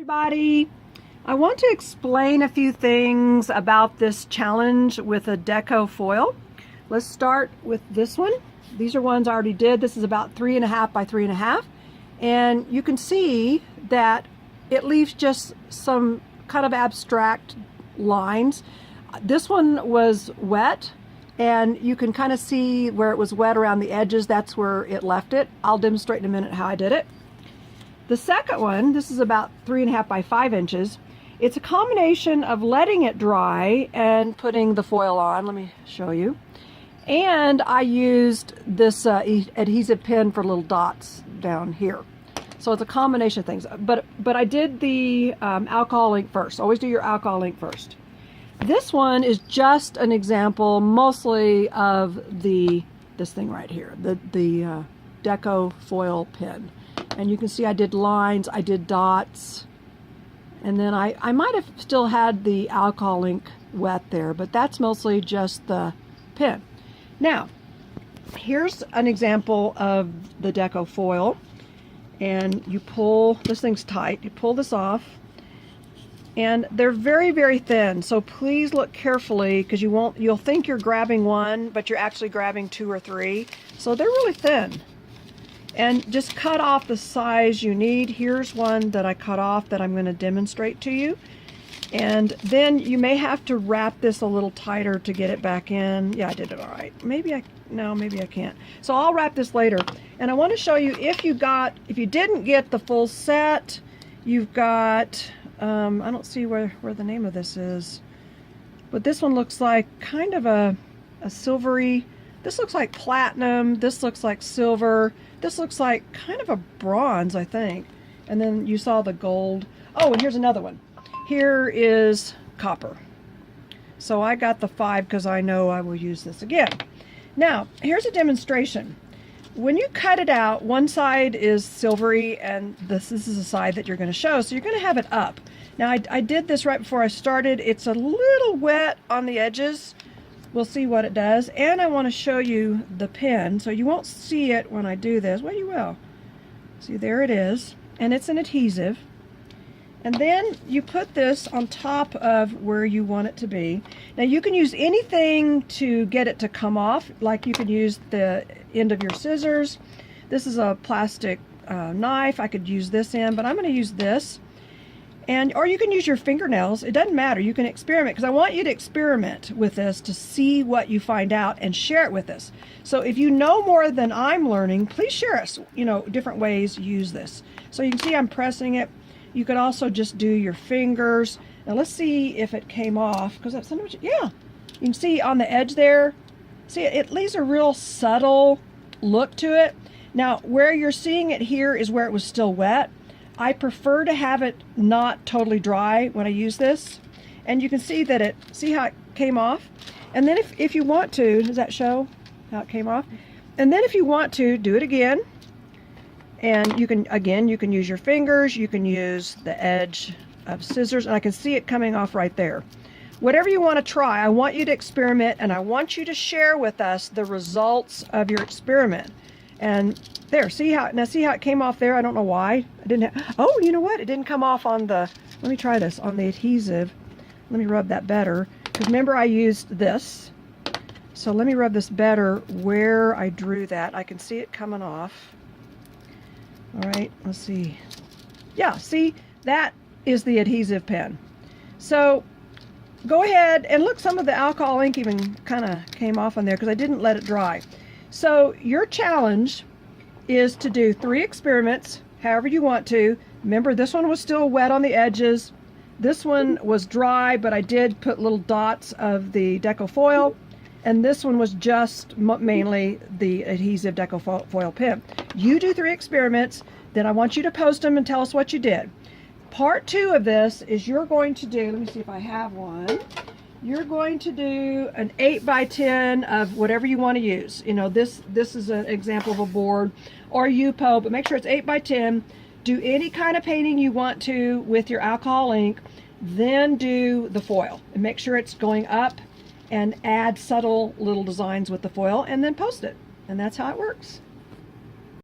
Everybody, I want to explain a few things about this challenge with a Deco foil. Let's start with this one. These are ones I already did. This is about 3.5 by 3.5, and you can see that it leaves just some kind of abstract lines. This one was wet, and you can kind of see where it was wet around the edges. That's where it left it. I'll demonstrate in a minute how I did it. The second one, this is about 3.5 by 5 inches. It's a combination of letting it dry and putting the foil on. Let me show you. And I used this adhesive pin for little dots down here. So it's a combination of things. But I did the alcohol ink first. Always do your alcohol ink first. This one is just an example, mostly of this thing right here, the Deco foil pin. And you can see I did lines, I did dots, and then I might have still had the alcohol ink wet there, but that's mostly just the pin. Now, here's an example of the Deco foil, and you pull, this thing's tight, you pull this off, and they're very, very thin, so please look carefully because you'll think you're grabbing one, but you're actually grabbing 2 or 3, so they're really thin. And just cut off the size you need. Here's one that I cut off that I'm going to demonstrate to you. And then you may have to wrap this a little tighter to get it back in. Yeah, I did it all right. Maybe I can't. So I'll wrap this later. And I want to show you if you didn't get the full set, you've got, I don't see where the name of this is, but this one looks like kind of a silvery, this looks like platinum, this looks like silver, this looks like kind of a bronze, I think. And then you saw the gold. Oh, and here's another one. Here is copper. So I got the 5 because I know I will use this again. Now, here's a demonstration. When you cut it out, one side is silvery and this is the side that you're going to show. So you're going to have it up. Now, I did this right before I started. It's a little wet on the edges. We'll see what it does, and I want to show you the pin, so you won't see it when I do this. Well, you will. See, there it is, and it's an adhesive. And then you put this on top of where you want it to be. Now, you can use anything to get it to come off, like you could use the end of your scissors. This is a plastic knife. I could use this in, but I'm going to use this. Or you can use your fingernails. It doesn't matter. You can experiment, because I want you to experiment with this to see what you find out and share it with us. So if you know more than I'm learning, please share us, different ways you use this. So you can see I'm pressing it. You could also just do your fingers. Now let's see if it came off, because that's sometimes, yeah. You can see on the edge there, see it leaves a real subtle look to it. Now where you're seeing it here is where it was still wet. I prefer to have it not totally dry when I use this. And you can see that see how it came off? And then if you want to, does that show how it came off? And then if you want to, do it again. And you can use your fingers, you can use the edge of scissors, and I can see it coming off right there. Whatever you want to try, I want you to experiment, and I want you to share with us the results of your experiment. And there, see how it came off there? I don't know why. I didn't have, oh, you know what? It didn't come off on the, let me try this, on the adhesive. Let me rub that better. Because remember I used this. So let me rub this better where I drew that. I can see it coming off. All right, let's see. Yeah, see, that is the adhesive pen. So go ahead and look, some of the alcohol ink even kind of came off on there because I didn't let it dry. So your challenge is to do 3 experiments, however you want to. Remember, this one was still wet on the edges. This one was dry, but I did put little dots of the Deco foil. And this one was just mainly the adhesive Deco foil pen. You do 3 experiments, then I want you to post them and tell us what you did. Part 2 of this is you're going to do, let me see if I have one. You're going to do an 8 by 10 of whatever you want to use. This is an example of a board or Yupo, but make sure it's 8 by 10. Do any kind of painting you want to with your alcohol ink, then do the foil and make sure it's going up, and add subtle little designs with the foil, and then post it. And that's how it works.